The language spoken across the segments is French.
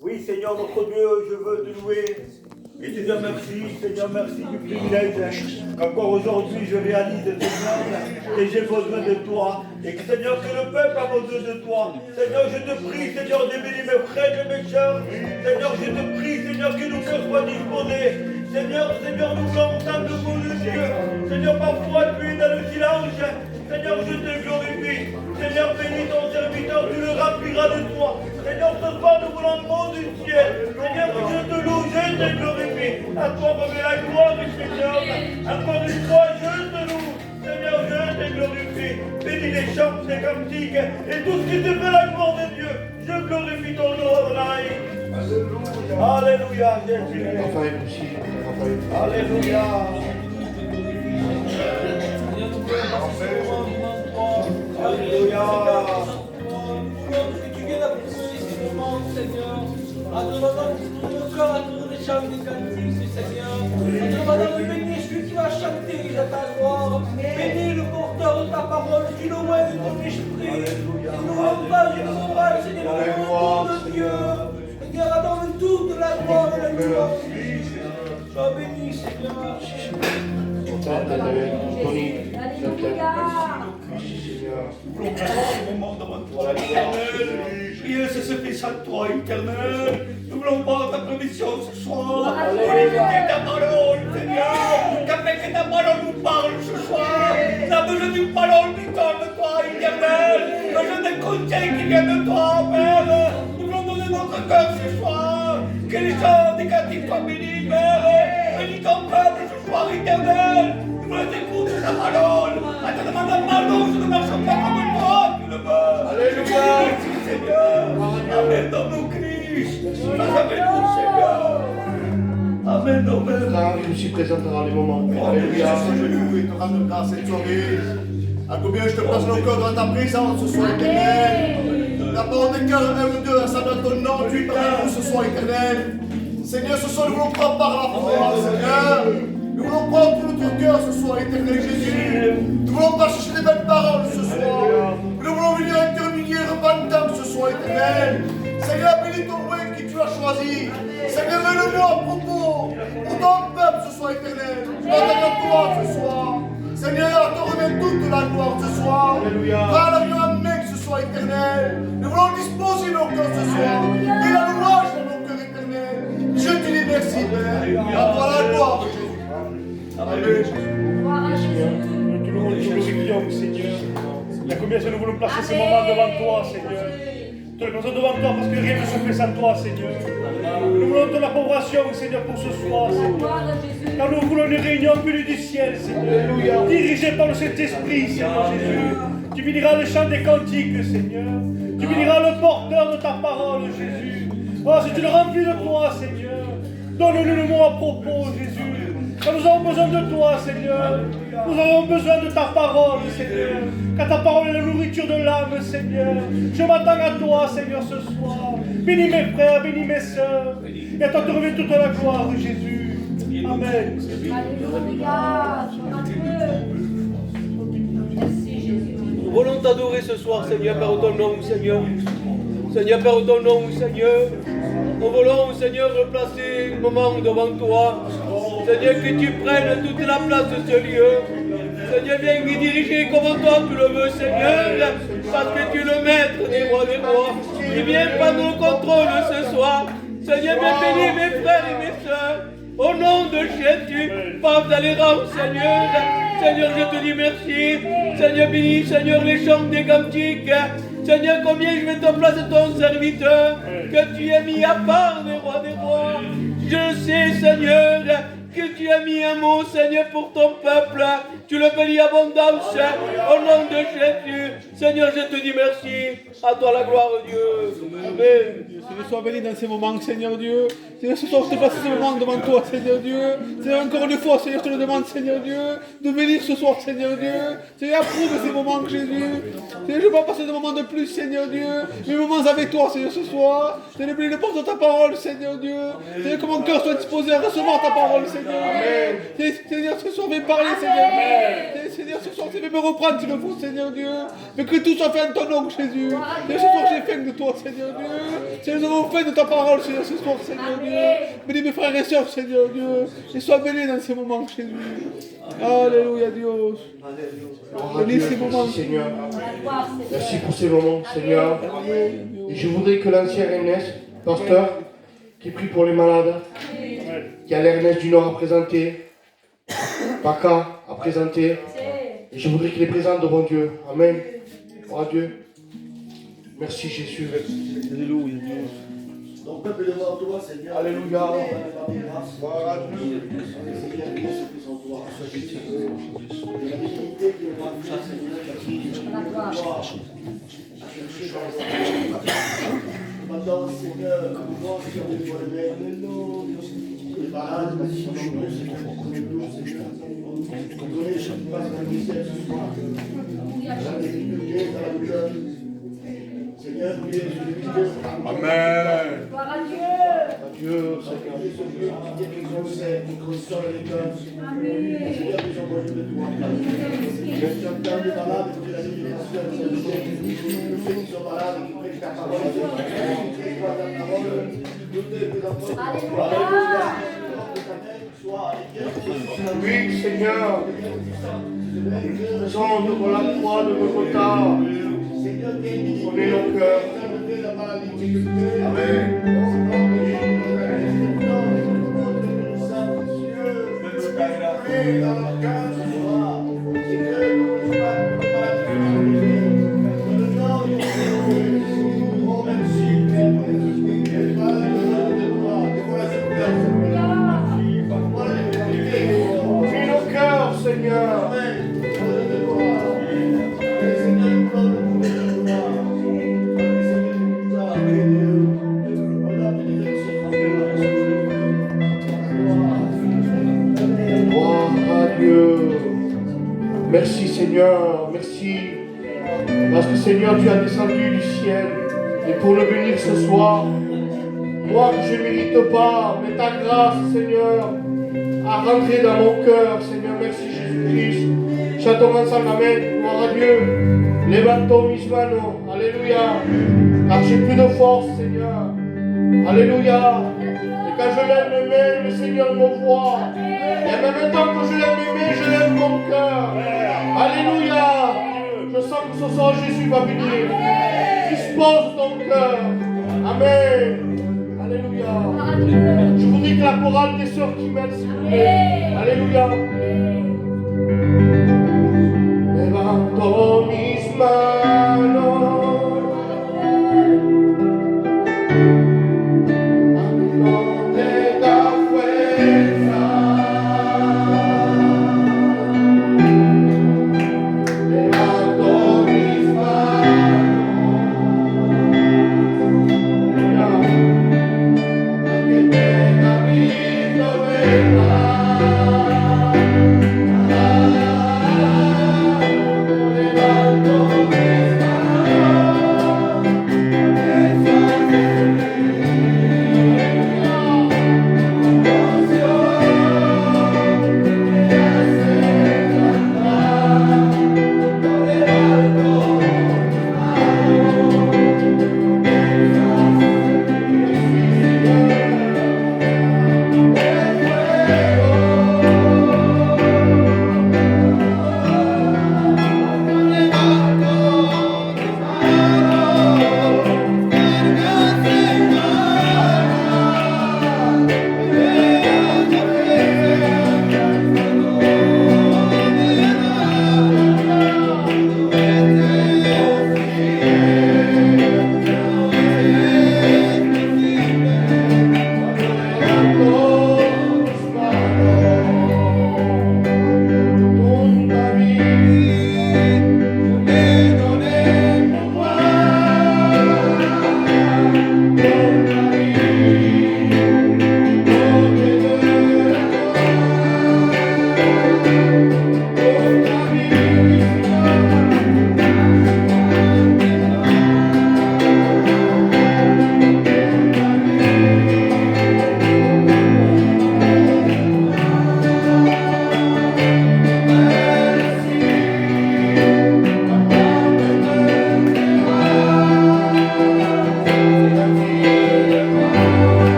Oui, Seigneur notre Dieu, je veux te louer et te dire merci, Seigneur, merci du privilège qu'encore aujourd'hui je réalise, Seigneur, et j'ai besoin de toi. Et que, Seigneur, que le peuple a besoin de toi. Seigneur, je te prie, Seigneur, d'éveiller mes frères et mes sœurs. Seigneur, je te prie, Seigneur, que nos cœurs soient disposés. Seigneur, nous voulons entendre le mot de Dieu. Seigneur, parfois tu es dans le silence. Seigneur, je te glorifie. Seigneur, bénis ton serviteur, tu le rempliras de toi. Seigneur, ce soir, nous voulons le mot du ciel. Seigneur, je te loue, je te glorifie. À toi remet la gloire, Seigneur. Encore une fois, je te loue. Seigneur, je te glorifie. Bénis les chants, les cantiques et tout ce qui te fait la gloire de Dieu. Je glorifie ton nom, Adonai. Alléluia. Alléluia, Jésus. Alléluia. Alléluia. Que tu viennes appuyer ces moments, Seigneur. Adonne le cœur à tourner des chants des cantiques, Seigneur. Adonne, bénis celui qui va chanter de ta gloire. Bénis le porteur de ta parole, tu le loin de ton esprit. Nous l'entends et nous morale, Seigneur, au nom de Dieu. Seigneur, adonne toute la gloire et la gloire. Sois béni, Seigneur. Nous voulons passer ce moment devant toi, éternel. Prier, c'est ce fils à toi, éternel. Nous voulons voir ta permission ce soir. Purifier ta parole, Seigneur. Qu'avec ta parole nous parle ce soir. Nous avons besoin d'une parole qui sort de toi, éternel. Besoin d'un conseil qui vient de toi, Père. Nous voulons donner notre cœur ce soir. Que les chants des cantiques soient bénis, Père. Bénis ton peuple ce soir, éternel. Nous voulons écouter ta parole. À te demander pardon, je ne marche pas comme toi, tu le veux. Alléluia. Merci, Seigneur. Amen dans nos Christ. Amen, mon Seigneur. Amen, amen. Je suis présent dans les moments. Alléluia. Je loue et te rends grâce cette soirée. À combien je te place nos cœurs dans ta présence ce soir, éternel. La porte des cœurs, un ou deux, ça donne ton nom, tu pries ce soir, éternel. Seigneur, ce soir, nous voulons prendre par la foi, Seigneur. Nous voulons prendre tout notre cœur ce soir, éternel Jésus. Nous voulons pas chercher des belles paroles ce soir. Nous voulons venir intervenir repentant ce soir, éternel. Seigneur, bénis ton roi qui tu as choisi. Seigneur, mets le mot à propos pour ton peuple ce soir, éternel. Nous attendons toi ce soir. Seigneur, te remets toute la gloire ce soir. Parle-nous en main ce soir, éternel. Nous voulons disposer nos cœurs ce soir. Et la louange dans nos cœurs, éternel. Je te dis merci, Père. À toi la gloire, Jésus. Amen. Nous te louons, nous te glorifions, Seigneur. Il y a combien nous voulons placer ce moment devant toi, Seigneur. Te le plaçons devant toi parce que rien ne se fait sans toi, Seigneur. Nous voulons ton approbation, Seigneur, pour ce soir, Seigneur. Car nous voulons une réunion venue du ciel, Seigneur. Dirigée par le Saint-Esprit, Seigneur Jésus. Tu béniras le chant des cantiques, Seigneur. Tu béniras le porteur de ta parole, Jésus. Oh, si tu le remplis de toi, Seigneur. Donne-nous le mot à propos, Jésus. Car nous avons besoin de toi, Seigneur. Nous avons besoin de ta parole, Seigneur. Car ta parole est la nourriture de l'âme, Seigneur. Je m'attends à toi, Seigneur, ce soir. Bénis mes frères, bénis mes sœurs. Et à toi te revient toute la gloire, Jésus. Amen. Alléluia. Merci, Jésus. Nous voulons t'adorer ce soir, Seigneur, par ton nom, Seigneur. Seigneur, par ton nom, Seigneur. Nous voulons, Seigneur, replacer le moment devant toi. Seigneur, que tu prennes toute la place de ce lieu. Seigneur, viens y diriger comme toi tu le veux, Seigneur. Parce que tu es le maître des rois des rois. Et viens prendre le contrôle ce soir. Seigneur, viens bénir mes frères et mes sœurs. Au nom de Jésus, Père dans les rangs, Seigneur. Seigneur, je te dis merci. Seigneur, bénis, Seigneur, les chants des cantiques. Seigneur, combien je vais te placer ton serviteur que tu as mis à part des rois des rois. Je sais, Seigneur, que tu as mis un mot, Seigneur, pour ton peuple. Tu le bénis abondance. Au nom de Jésus, Seigneur, je te dis merci. À toi la gloire, Dieu. Amen. Seigneur, sois béni dans ces moments, Seigneur Dieu. Seigneur, ce soir, je te place ce moment devant toi, Seigneur Dieu. Seigneur, encore une fois, Seigneur, je te le demande, Seigneur Dieu, de bénir ce soir, Seigneur Dieu. Seigneur, approuve ces moments, Jésus. Seigneur, je ne veux pas passer de moments de plus, Seigneur Dieu. Mes moments avec toi, Seigneur, ce soir. Seigneur, bénis le porte de ta parole, Seigneur Dieu. Seigneur, que mon cœur soit disposé à recevoir ta parole, Seigneur. Seigneur, ce soir, viens parler, Seigneur. Seigneur, Seigneur, ce soir, Seigneur, me reprendre s'il le faut, Seigneur Dieu. Mais que tout soit fait en ton nom, Jésus. Seigneur, ce soir, j'ai faim de toi, Seigneur Dieu. Seigneur, nous avons faim de ta parole, Seigneur, ce soir, Seigneur Dieu. Bénis mes frères et sœurs, Seigneur Dieu. Et sois bénis dans ces moments, Jésus. Alléluia, Dieu. Bénis ces moments, Seigneur. Merci pour ces moments, Seigneur. Et je voudrais que l'ancien Ernest, pasteur, qui prie pour les malades, qui a l'Ernest du Nord à présenter, Paca à présenter, et je voudrais qu'il est présent devant Dieu. Amen. Gloire à Dieu. Merci Jésus. Alléluia, Donc, peuple devant toi, Seigneur. Alléluia. Gloire à Dieu. Seigneur, qui est en toi. La divinité qui est en toi, Seigneur, maintenant, Seigneur, nous voyons sur les voies de l'air. Les malades, merci pour nous, Seigneur, on connaît ce qui passe dans le ciel ce soir. La difficulté, dans la douleur. Seigneur, priez Jésus-Christ. Amen. Gloire à Dieu. Adieu, Seigneur. Priez ce Dieu qui est qui conseille, qui console les cœurs. Seigneur, nous sommes besoin de toi. Tu entends les malades, tu l'as dit, les soeurs, ceux qui sont malades, qui prêchent ta parole, qui prêchent ta parole, nous te présentons. Alléluia. Oui, Seigneur. Faisons devant la croix de Golgotha. Prenez nos cœurs. Prenez nos cœurs, Seigneur. Gloire à Dieu. Merci Seigneur, merci. Parce que Seigneur, tu as descendu du ciel. Et pour le bénir ce soir, moi que je ne mérite pas, mais ta grâce, Seigneur, a rentré dans mon cœur. Seigneur, merci Jésus-Christ. Chantons ensemble, Amen. Gloire à Dieu. Levanto mis manos. Alléluia. Car j'ai plus de force, Seigneur. Alléluia. Et quand je lève mes mains, le Seigneur me voit. Et en même temps que je lève mes mains, je lève mon cœur. Alléluia. Je sens que ce soir Jésus va venir. Dispose ton cœur. Amen. Alléluia. Je voudrais que la chorale des sœurs qui m'aident, s'il vous plaît. Alléluia. Levanto mis manos. Levanto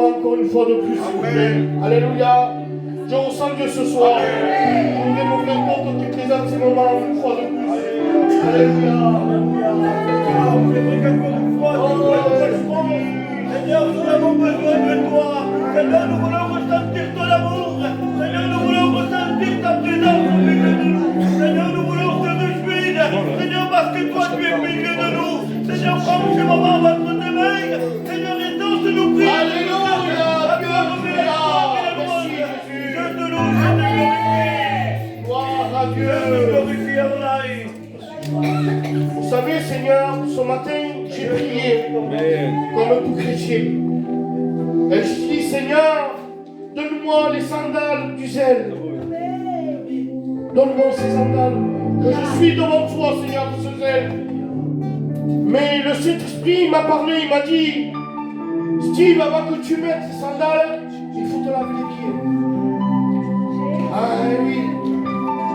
moment encore une fois de plus, s'il vous plaît. Alléluia. Je ressens Dieu ce soir. Vous voulez mon frère Paul qui présente ces moments une fois de plus. Alléluia. Seigneur, nous avons besoin de toi. Seigneur, nous voulons ressentir ton amour. Seigneur, nous voulons ressentir ta présence au milieu de nous. Seigneur, nous voulons te réjouir. Seigneur, parce que toi, tu es au milieu de nous. Seigneur, prends ce moment entre tes mains. Seigneur, et danse nous prie. Alléluia. Merci, Jésus. Je te loue, je te glorifie. Gloire à Dieu. Je te glorifie, Adonai. Vous savez, Seigneur, ce matin, j'ai prié comme tout chrétien. Et je dis, Seigneur, donne-moi les sandales du zèle. Donne-moi ces sandales. Que je suis devant toi, Seigneur, de ce zèle. Mais le Saint-Esprit m'a parlé, il m'a dit, Steve, avant que tu mettes ces sandales, il faut te laver les pieds. Ah oui.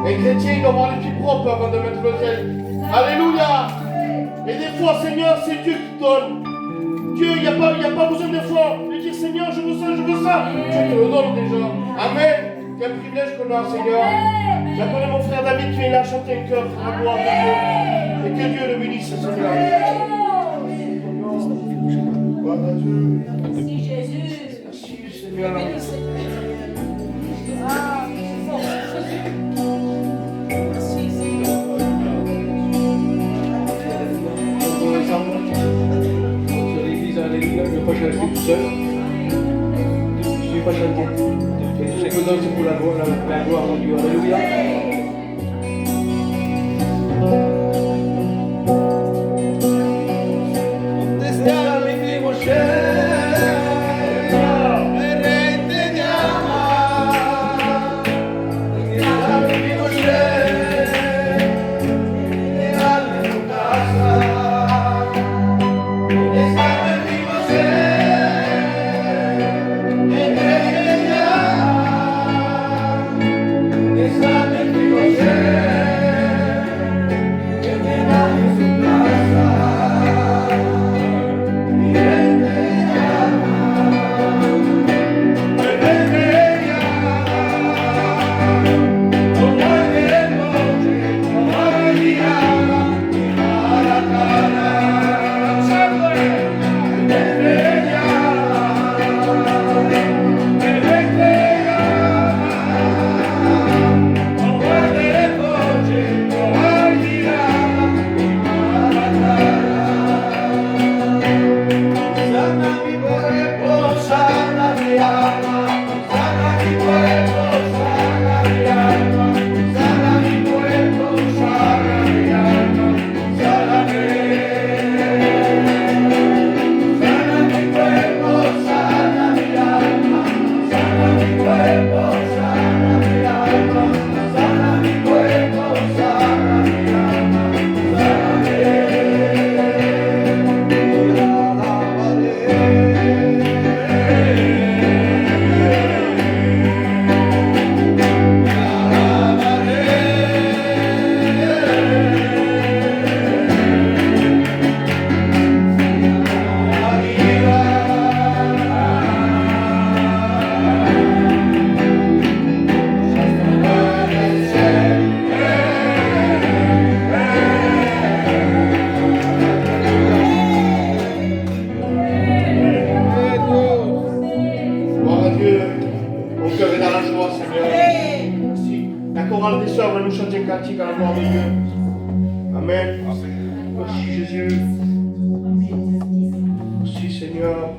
Un chrétien doit avoir les pieds propres avant de mettre le zèle. Alléluia. Et des fois, Seigneur, c'est Dieu qui donne. Dieu, il n'y a pas besoin d'effort. De dire, Seigneur, je veux ça, je veux ça. Dieu te le donne déjà. Amen. Quel privilège qu'on a, Seigneur. J'appelle mon frère David qui est là, chanter un cœur pour la gloire de Dieu. Et que Dieu le bénisse, Seigneur. Merci Jésus. Merci, Seigneur. Ah, merci Seigneur. Sur l'église, alléluia, je ne vais pas chanter tout seul. Je ne vais pas chanter. Et tout ce que donne, c'est pour la gloire de Dieu. Alléluia. cantique à la gloire de Dieu. Amen. Merci Jésus. Merci Seigneur.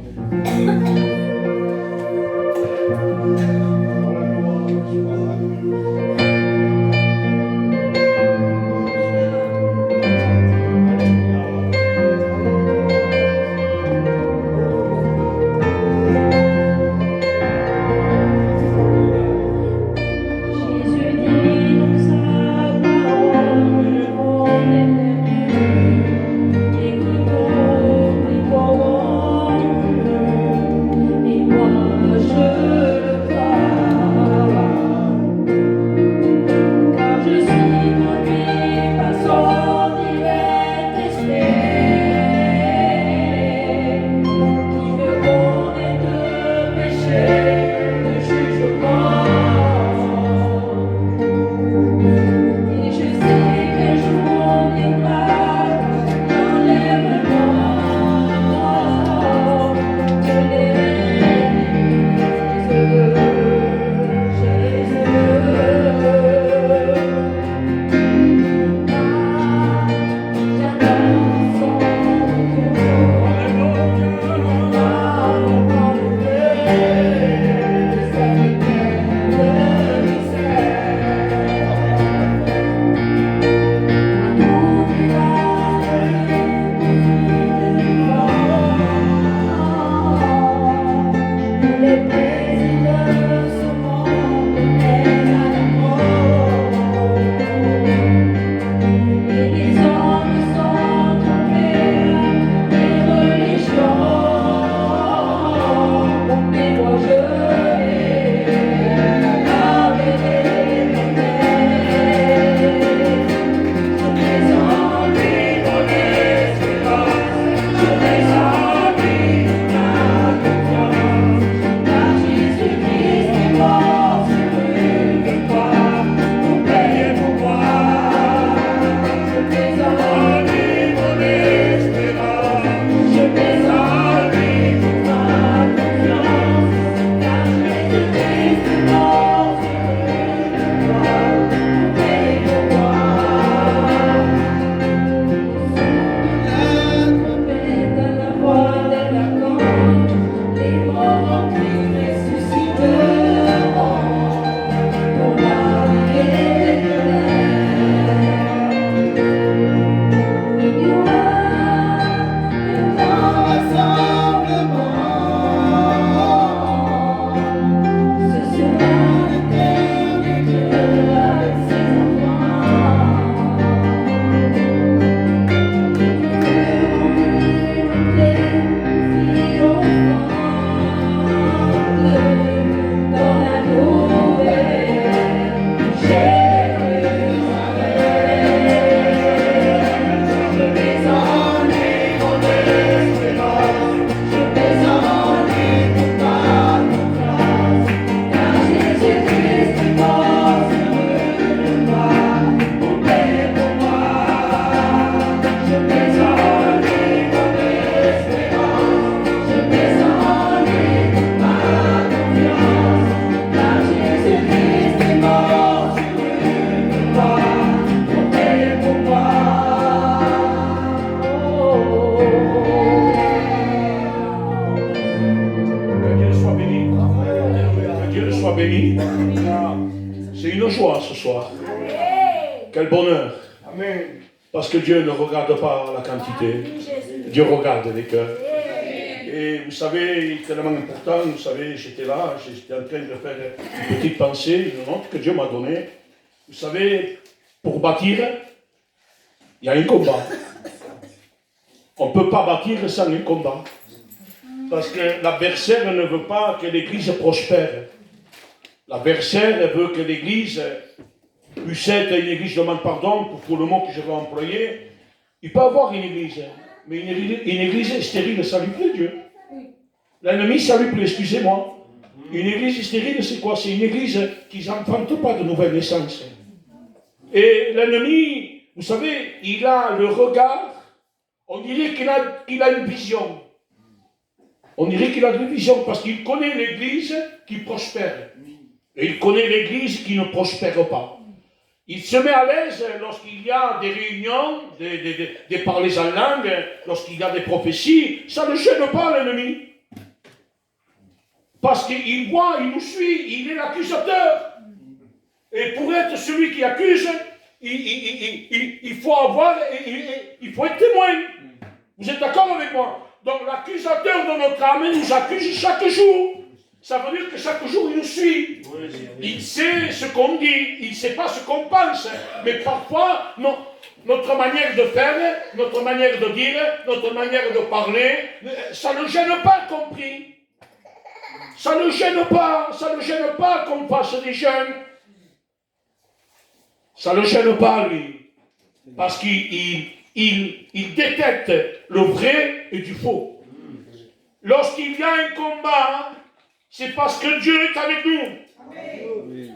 Jésus dit dans sa parole, mon ennemi, soit béni. C'est une joie ce soir. Quel bonheur. Amen. Parce que Dieu ne regarde pas la quantité. Dieu regarde les cœurs. Et vous savez, tellement important, vous savez, j'étais là, j'étais en train de faire une petite pensée, une note que Dieu m'a donnée. Vous savez, pour bâtir, il y a un combat. On ne peut pas bâtir sans un combat. Parce que l'adversaire ne veut pas que l'Église prospère. L'adversaire veut que l'Église puisse être une Église, je demande pardon pour le mot que je vais employer. Il peut avoir une Église, mais une Église stérile, ça lui plaît Dieu. L'ennemi, ça lui plaît, excusez-moi. Une Église stérile, c'est quoi? C'est une Église qui n'enfante pas de nouvelles naissances. Et l'ennemi, vous savez, il a le regard, on dirait qu'il a une vision. On dirait qu'il a une vision parce qu'il connaît l'Église qui prospère. Et il connaît l'Église qui ne prospère pas. Il se met à l'aise lorsqu'il y a des réunions, des parlers en langue, lorsqu'il y a des prophéties. Ça ne gêne pas l'ennemi. Parce qu'il voit, il nous suit, il est l'accusateur. Et pour être celui qui accuse, il faut il faut être témoin. Vous êtes d'accord avec moi? Donc l'accusateur de notre âme nous accuse chaque jour. Ça veut dire que chaque jour il nous suit. Il sait ce qu'on dit, il ne sait pas ce qu'on pense. Mais parfois, notre manière de faire, notre manière de dire, notre manière de parler, ça ne gêne pas, compris. Ça ne gêne pas qu'on fasse des jeûnes. Ça ne gêne pas, lui. Parce qu'il détecte le vrai et du faux. Lorsqu'il y a un combat, c'est parce que Dieu est avec nous.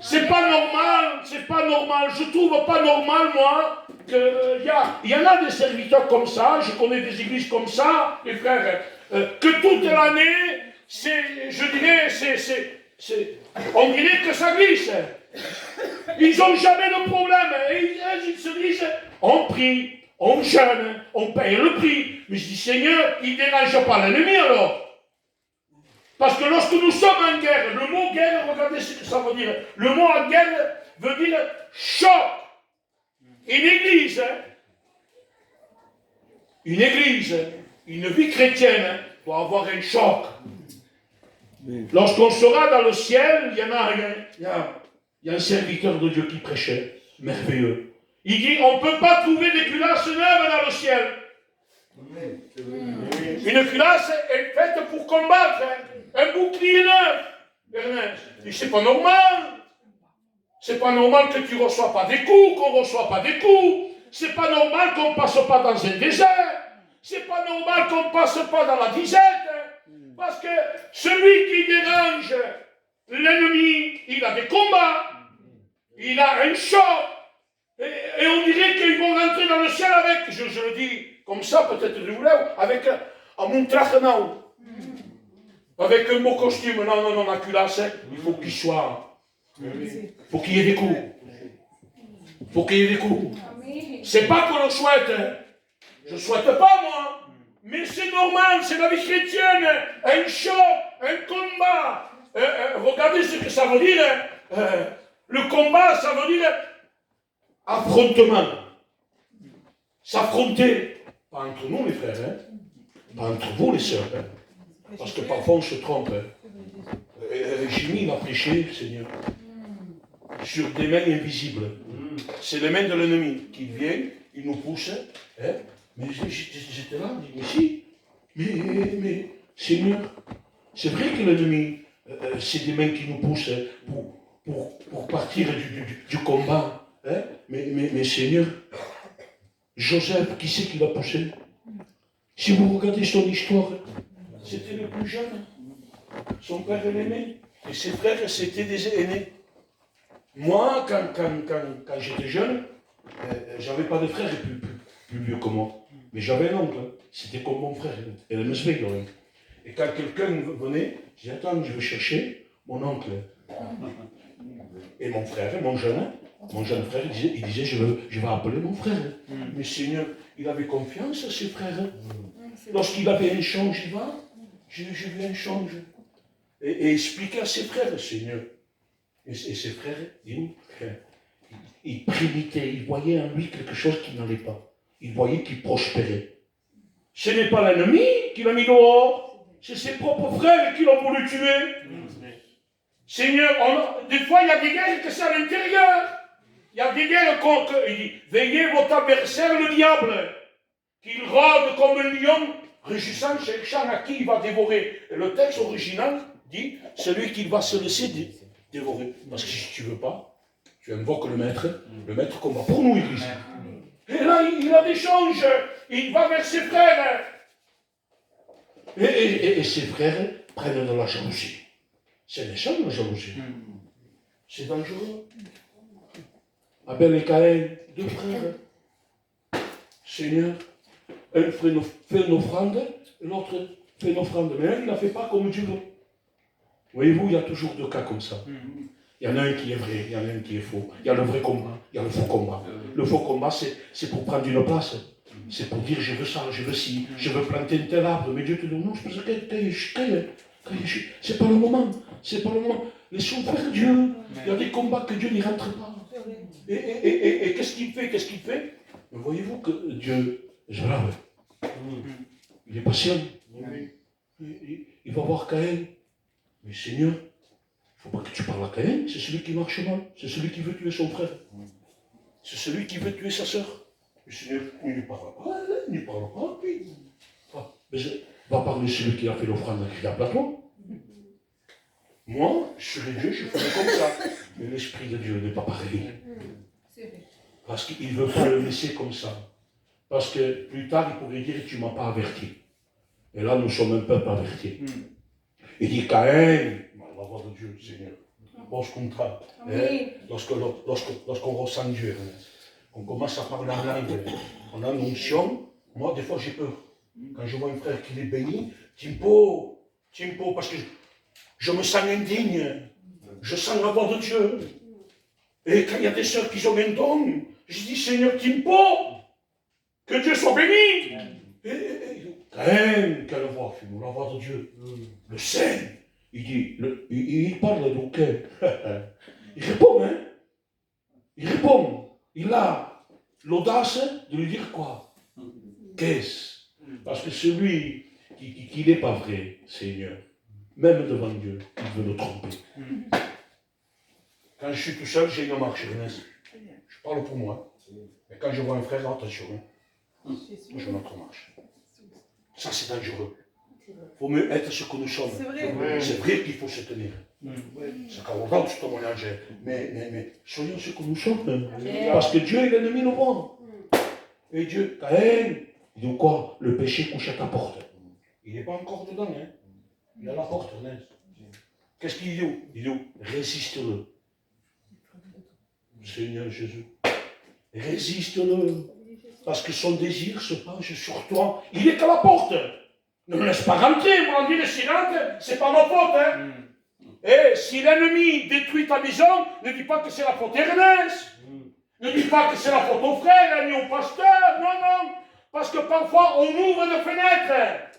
C'est pas normal. Je trouve pas normal, moi, qu'il y en a des serviteurs comme ça, je connais des églises comme ça, les frères, que toute l'année, on dirait que ça glisse. Ils n'ont jamais de problème. Et ils se disent, on prie, on jeûne, on paye le prix. Mais je dis, Seigneur, il ne dérange pas l'ennemi alors. Parce que lorsque nous sommes en guerre, le mot guerre, regardez ce que ça veut dire. Le mot en guerre veut dire choc. Une église, une vie chrétienne doit avoir un choc. Lorsqu'on sera dans le ciel, il y a un serviteur de Dieu qui prêchait, merveilleux. Il dit, on ne peut pas trouver des culasses neuves dans le ciel. Une culasse est faite pour combattre, un bouclier neuf. Ernest, c'est pas normal. C'est pas normal que tu ne reçois pas des coups, qu'on ne reçoit pas des coups. C'est pas normal qu'on ne passe pas dans un désert. C'est pas normal qu'on ne passe pas dans la disette. Parce que celui qui dérange l'ennemi, il a des combats, il a un choc, et on dirait qu'ils vont rentrer dans le ciel avec, je le dis comme ça, peut-être je voulais, avec un montrachenau, avec un beau costume, non, la culasse, il faut qu'il soit, il faut qu'il y ait des coups. Il faut qu'il y ait des coups. C'est pas qu'on le souhaite, je ne souhaite pas moi. Mais c'est normal, c'est la vie chrétienne, un choc, un combat. Regardez ce que ça veut dire. Le combat, ça veut dire affrontement. S'affronter. Pas entre nous les frères, pas entre vous les sœurs. Parce que parfois on se trompe. Jimmy a prêché, Seigneur, sur des mains invisibles. C'est les mains de l'ennemi qui viennent, il nous pousse. Mais j'étais là, je dis, mais si, mais Seigneur, c'est vrai que l'ennemi, c'est des mains qui nous poussent pour partir du combat. Mais Seigneur, Joseph, qui c'est qui l'a poussé? Si vous regardez son histoire, c'était le plus jeune. Son père l'aimait. Et ses frères, c'était des aînés. Moi, quand j'étais jeune, j'avais pas de frères plus vieux que moi. Mais j'avais un oncle, c'était comme mon frère, et le monsieur. Et quand quelqu'un venait, je disais, attends, je vais chercher mon oncle. Et mon frère, mon jeune frère, il disait je vais appeler mon frère. Mais Seigneur, il avait confiance à ses frères. Lorsqu'il avait un change, il va, je vais un change. Et expliquer à ses frères, Seigneur, Et ses frères, ils primitaient, ils voyaient en lui quelque chose qui n'allait pas. Ils voyaient qu'il prospérait. Ce n'est pas l'ennemi qui l'a mis dehors, c'est ses propres frères qui l'ont voulu tuer. Seigneur, des fois il y a des guerres que c'est à l'intérieur. Il y a des guerres contre. Il dit, veillez votre adversaire le diable, qu'il rôde comme un lion, rugissant, cherchant à qui il va dévorer. Et le texte original dit, celui qui va se laisser dévorer. Parce que si tu ne veux pas, tu invoques le maître combat pour nous, Église. Et là, il a des changes, il va vers ses frères. Et ses frères prennent de la jalousie. C'est méchant, la jalousie. C'est dangereux. Abel et Caïn, deux frères. Seigneur, un fait une offrande, l'autre fait une offrande. Mais un, il ne la fait pas comme Dieu veut. Voyez-vous, il y a toujours deux cas comme ça. Il y en a un qui est vrai, il y en a un qui est faux. Il y a le vrai combat, il y a le faux combat. Le faux combat, c'est pour prendre une place. C'est pour dire, je veux ça, je veux ci, je veux planter un tel arbre. Mais Dieu te dit, non, je pense que c'est pas le moment. C'est pas le moment. Laissons faire Dieu. Il y a des combats que Dieu n'y rentre pas. Et qu'est-ce qu'il fait? Qu'est-ce qu'il fait? Voyez-vous que Dieu, il est patient. Il va voir Caïn. Mais Seigneur, il ne faut pas que tu parles à Caïn. C'est celui qui marche mal. C'est celui qui veut tuer son frère. C'est celui qui veut tuer sa sœur. Le Seigneur ne lui parle pas. Il ne lui parle pas. Puis, va parler celui qui a fait l'offrande qui a plateau. Moi, je serais Dieu, je ferais comme ça. Mais l'Esprit de Dieu n'est pas pareil. Parce qu'il ne veut pas le laisser comme ça. Parce que plus tard, il pourrait dire, tu ne m'as pas averti. Et là, nous sommes un peuple averti. Il dit, Caïn, la voix de Dieu, Seigneur. Post-contrat. Lorsqu'on ressent Dieu, on commence à parler en langue. On a une onction. Moi, des fois, j'ai peur. Quand je vois un frère qui est béni, Timpo, parce que je me sens indigne. Je sens la voix de Dieu. Et quand il y a des sœurs qui ont un don, je dis, Seigneur Timpo, que Dieu soit béni. Caïn, quelle voix, la voix de Dieu. Le Saint. Il dit, il parle donc. Il répond, hein. Il répond. Il a l'audace de lui dire quoi? Qu'est-ce? Parce que celui qui n'est pas vrai, Seigneur, même devant Dieu, il veut le tromper. Quand je suis tout seul, j'ai une marche, Ernest. Je parle pour moi. Mais quand je vois un frère, attention, j'ai une autre marche. Ça, c'est dangereux. Il faut mieux être ce que nous sommes. C'est vrai qu'il faut se tenir. C'est quand on regarde ce témoignage. Mais soyons ce que nous sommes. Parce que Dieu est l'ennemi nous voit. Et Dieu, Caïn, il dit quoi? Le péché couche à ta porte. Il n'est pas encore dedans. Hein? Il a la porte, Ernest. Qu'est-ce qu'il dit? Il dit, résiste-le. Seigneur Jésus, résiste-le. Parce que son désir se penche sur toi. Il est qu'à la porte. Ne me laisse pas rentrer. Moi, on dit le silence, c'est pas ma faute. Hein? Et si l'ennemi détruit ta maison, ne dis pas que c'est la faute d'Ernest. Ne dis pas que c'est la faute au frère, ni au pasteur. Non, non. Parce que parfois, on ouvre des fenêtres.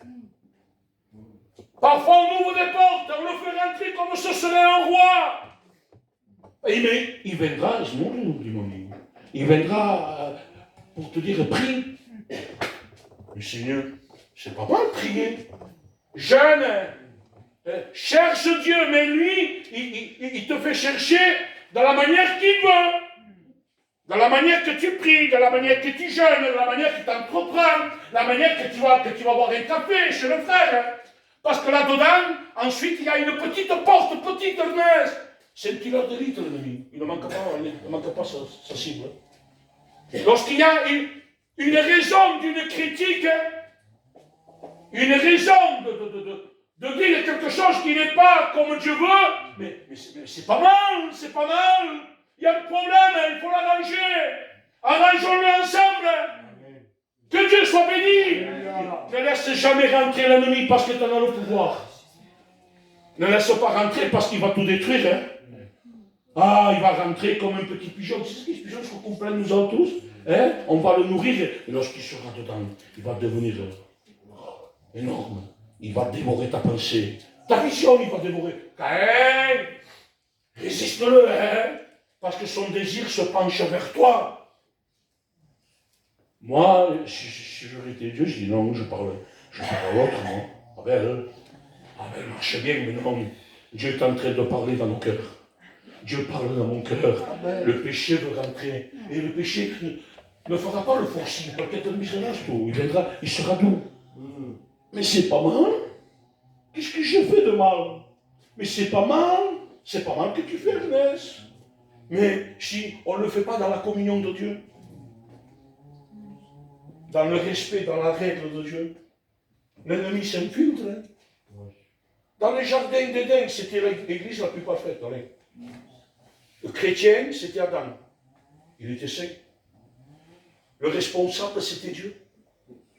Parfois, on ouvre des portes. On le fait rentrer comme ce serait un roi. Mais il viendra, il viendra pour te dire, prie. Mais Seigneur, c'est pas mal prier. Jeune, cherche Dieu, mais lui, il te fait chercher de la manière qu'il veut. De la manière que tu pries, de la manière que tu jeûnes, de la manière que tu entreprends, de la manière que tu vas boire un café chez le frère. Parce que là-dedans, ensuite, il y a une petite porte, petite Ernest. C'est un tireur d'élite, l'ennemi. Il ne manque pas sa cible. Lorsqu'il y a une raison d'une critique, une raison de dire quelque chose qui n'est pas comme Dieu veut, mais c'est pas mal, c'est pas mal. Il y a un problème, il faut l'arranger. Arrangeons-le ensemble. Que Dieu soit béni. Ne laisse jamais rentrer l'ennemi parce que tu en as le pouvoir. Ne laisse pas rentrer parce qu'il va tout détruire. Hein? Ah, il va rentrer comme un petit pigeon. C'est ce petit pigeon qu'on plaint nous en tous. Hein? On va le nourrir. Et lorsqu'il sera dedans, il va devenir énorme. Il va dévorer ta pensée. Ta vision, il va dévorer. Caïn, Résiste-le, hein, parce que son désir se penche vers toi. Moi, si j'aurais été Dieu, je dis non, je parle à l'autre, moi. Elle marche bien, mais non. Dieu est en train de parler dans nos cœurs. Dieu parle dans mon cœur. Le péché veut rentrer. Et le péché ne fera pas le forcing. Peut-être un misérable, il viendra, il sera doux. Mais c'est pas mal. Qu'est-ce que je fais de mal? Mais c'est pas mal que tu fais, Ernest. Mais si on ne le fait pas dans la communion de Dieu, dans le respect, dans la règle de Dieu, l'ennemi s'infiltre. Hein. Dans les jardins d'Éden, c'était l'église la plus parfaite. Le chrétien, c'était Adam. Il était saint. Le responsable, c'était Dieu.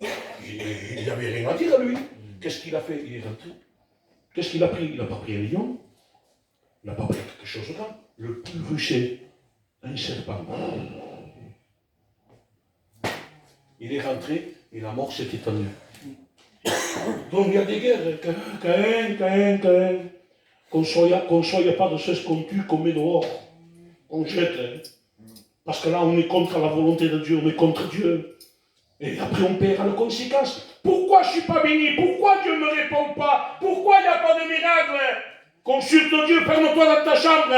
Il n'avait rien à dire à lui. Qu'est-ce qu'il a fait? Il est rentré. Qu'est-ce qu'il a pris? Il n'a pas pris un lion. Il n'a pas pris quelque chose de grand. Le plus ruché, un serpent. Il est rentré et la mort s'est étendue. Donc il y a des guerres. Caïn. Qu'on ne soit pas de ceux qu'on tue, qu'on met dehors. On jette. Parce que là, on est contre la volonté de Dieu, on est contre Dieu. Et après, on paiera les conséquences. Pourquoi je ne suis pas béni? Pourquoi Dieu ne me répond pas? Pourquoi il n'y a pas de miracle? Consulte Dieu, ferme-toi dans ta chambre.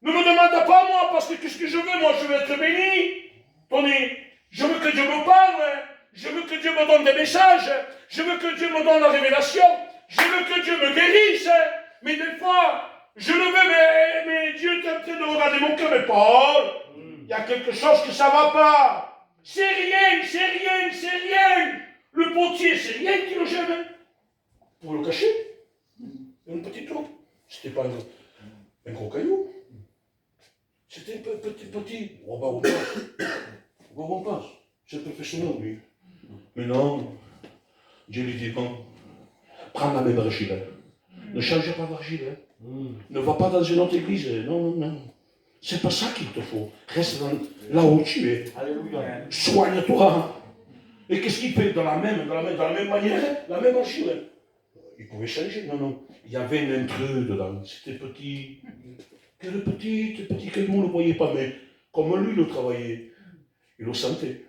Ne me demande pas moi, parce que qu'est-ce que je veux? Moi, je veux être béni. Tony, je veux que Dieu me parle. Je veux que Dieu me donne des messages. Je veux que Dieu me donne la révélation. Je veux que Dieu me guérisse. Mais des fois, je le veux, mais Dieu est en train de regarder mon cœur. Mais Paul, il y a quelque chose que ça ne va pas. C'est rien. Le potier, c'est rien qui le gêne. Pour le cacher. Une petite eau. C'était pas un gros caillou. C'était un petit. On passe. C'est professionnel, lui. Mais non. Dieu lui dit non. Prends la même argile. Ne change pas d'argile. Ne va pas dans une autre église. Non. C'est pas ça qu'il te faut. Reste là où tu es. Alléluia. Soigne-toi. Et qu'est-ce qu'il fait dans la même manière, la même argile? Il pouvait changer. Non. Il y avait un intrus dedans. C'était petit. Quel petit caillou, on ne le voyait pas, mais comme lui le travaillait, il le sentait.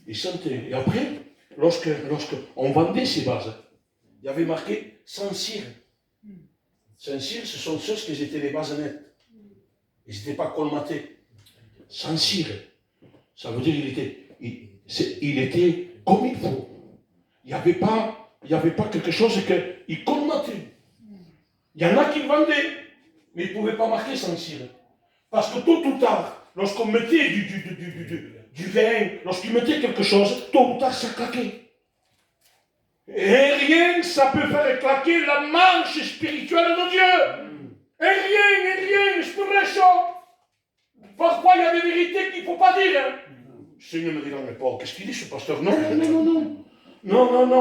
Il sentait. Et après, lorsque on vendait ces vases, il y avait marqué sans cire. Sans cire, ce sont ceux qui étaient les vases nets. Ils n'étaient pas colmatés. Sans cire. Ça veut dire il était comme il faut. Il n'y avait pas quelque chose qu'il colmatait. Il y en a qui vendaient, mais ils ne pouvaient pas marquer sans cire. Parce que tôt ou tard, lorsqu'on mettait du vin, lorsqu'ils mettaient quelque chose, tôt ou tard, ça claquait. Et rien, ça peut faire claquer la marche spirituelle de Dieu. Et rien, je pourrais chaud. Parfois, il y a des vérités qu'il ne faut pas dire. Le Seigneur me dit, non, mais Paul, qu'est-ce qu'il dit, ce pasteur? Non,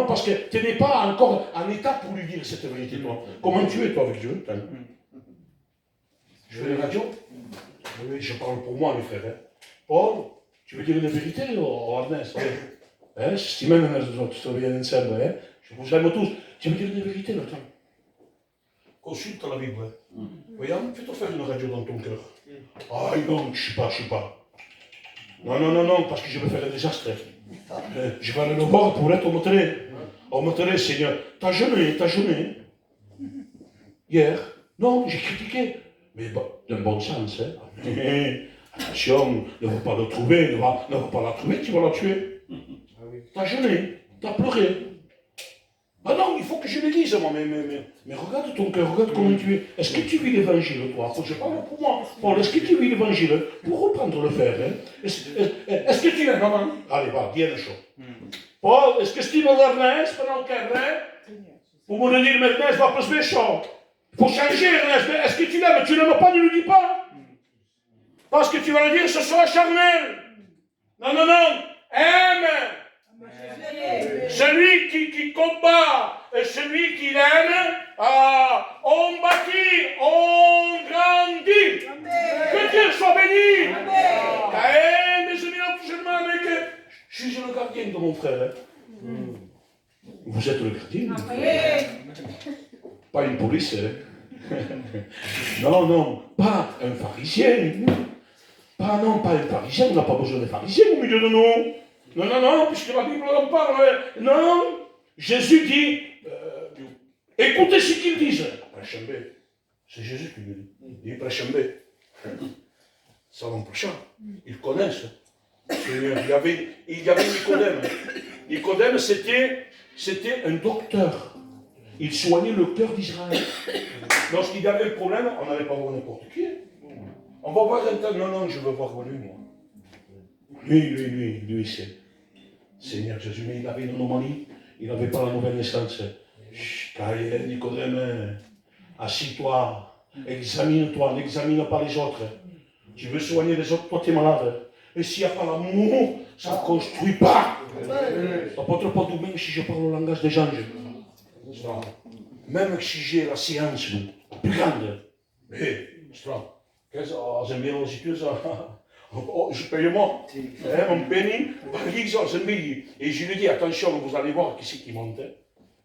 parce que tu n'es pas encore en état pour lui dire cette vérité, toi. Comment tu es, toi, avec Dieu? Je vais à la radio? Oui, je parle pour moi, mes frères. Hein. Paul, tu veux dire une vérité, Ernest? Si même tu te reviens ensemble, je vous aime tous. Tu veux dire une vérité, là, attends. Consulte la Bible. Voyons, fais-toi faire une radio dans ton cœur. Ah non, je ne suis pas. Non, parce que je vais faire un désastre. Je vais aller le voir pour être au motelé. Au motelé, Seigneur, t'as jeûné. Hier, non, j'ai critiqué. Mais d'un bon sens, attention, ne va pas le trouver, ne va pas la trouver, tu vas la tuer. T'as jeûné, t'as pleuré. Ah non, il faut que je le dise, moi, mais regarde ton cœur, regarde comment tu es. Est-ce que tu vis l'évangile, toi? Je parle pour moi. Paul, est-ce que tu vis l'évangile? Pour reprendre le fer, est-ce que tu es maman? Allez, va, dis une chose. Paul, est-ce que tu me Ernest pendant qu'Ernest? Pour me dire, mais Ernest va plus méchant. Pour changer, Ernest, est-ce que tu l'aimes? Tu n'aimes pas, ne le dis pas. Parce que tu vas le dire, ce sera charnel. Non, aime. Celui qui combat et celui qui l'aime, on bâtit, on grandit. Que Dieu soit béni. Amen. Mes amis, prochainement, je suis le gardien de mon frère. Vous êtes le gardien. Pas une police. Non, non, pas un pharisien. Pas un pharisien, on n'a pas besoin de pharisiens au milieu de nous. Non, non, non, puisque la Bible en parle. Non, Jésus dit, écoutez ce qu'ils disent. Prêchambé. C'est Jésus qui le dit. Il dit prêchambé. Ça va prêchant. Ils connaissent. Il y avait Nicodème. Nicodème, c'était un docteur. Il soignait le cœur d'Israël. Lorsqu'il y avait un problème, on n'allait pas voir n'importe qui. On va voir un tel. Non, non, je veux voir lui, moi. Lui, c'est Seigneur Jésus, mais il avait une anomalie. Il n'avait pas la nouvelle naissance. Chut, Nicodème, assis-toi, examine-toi, n'examine pas les autres. Tu veux soigner les autres, toi tu es malade. Et s'il n'y a pas l'amour, ça ne construit pas. L'apôtre Paul dit, même si je parle le langage des anges, même si j'ai la science plus grande, j'aime bien les études, je paye moi, mon penny, et je lui dis, attention, vous allez voir qui c'est qui monte.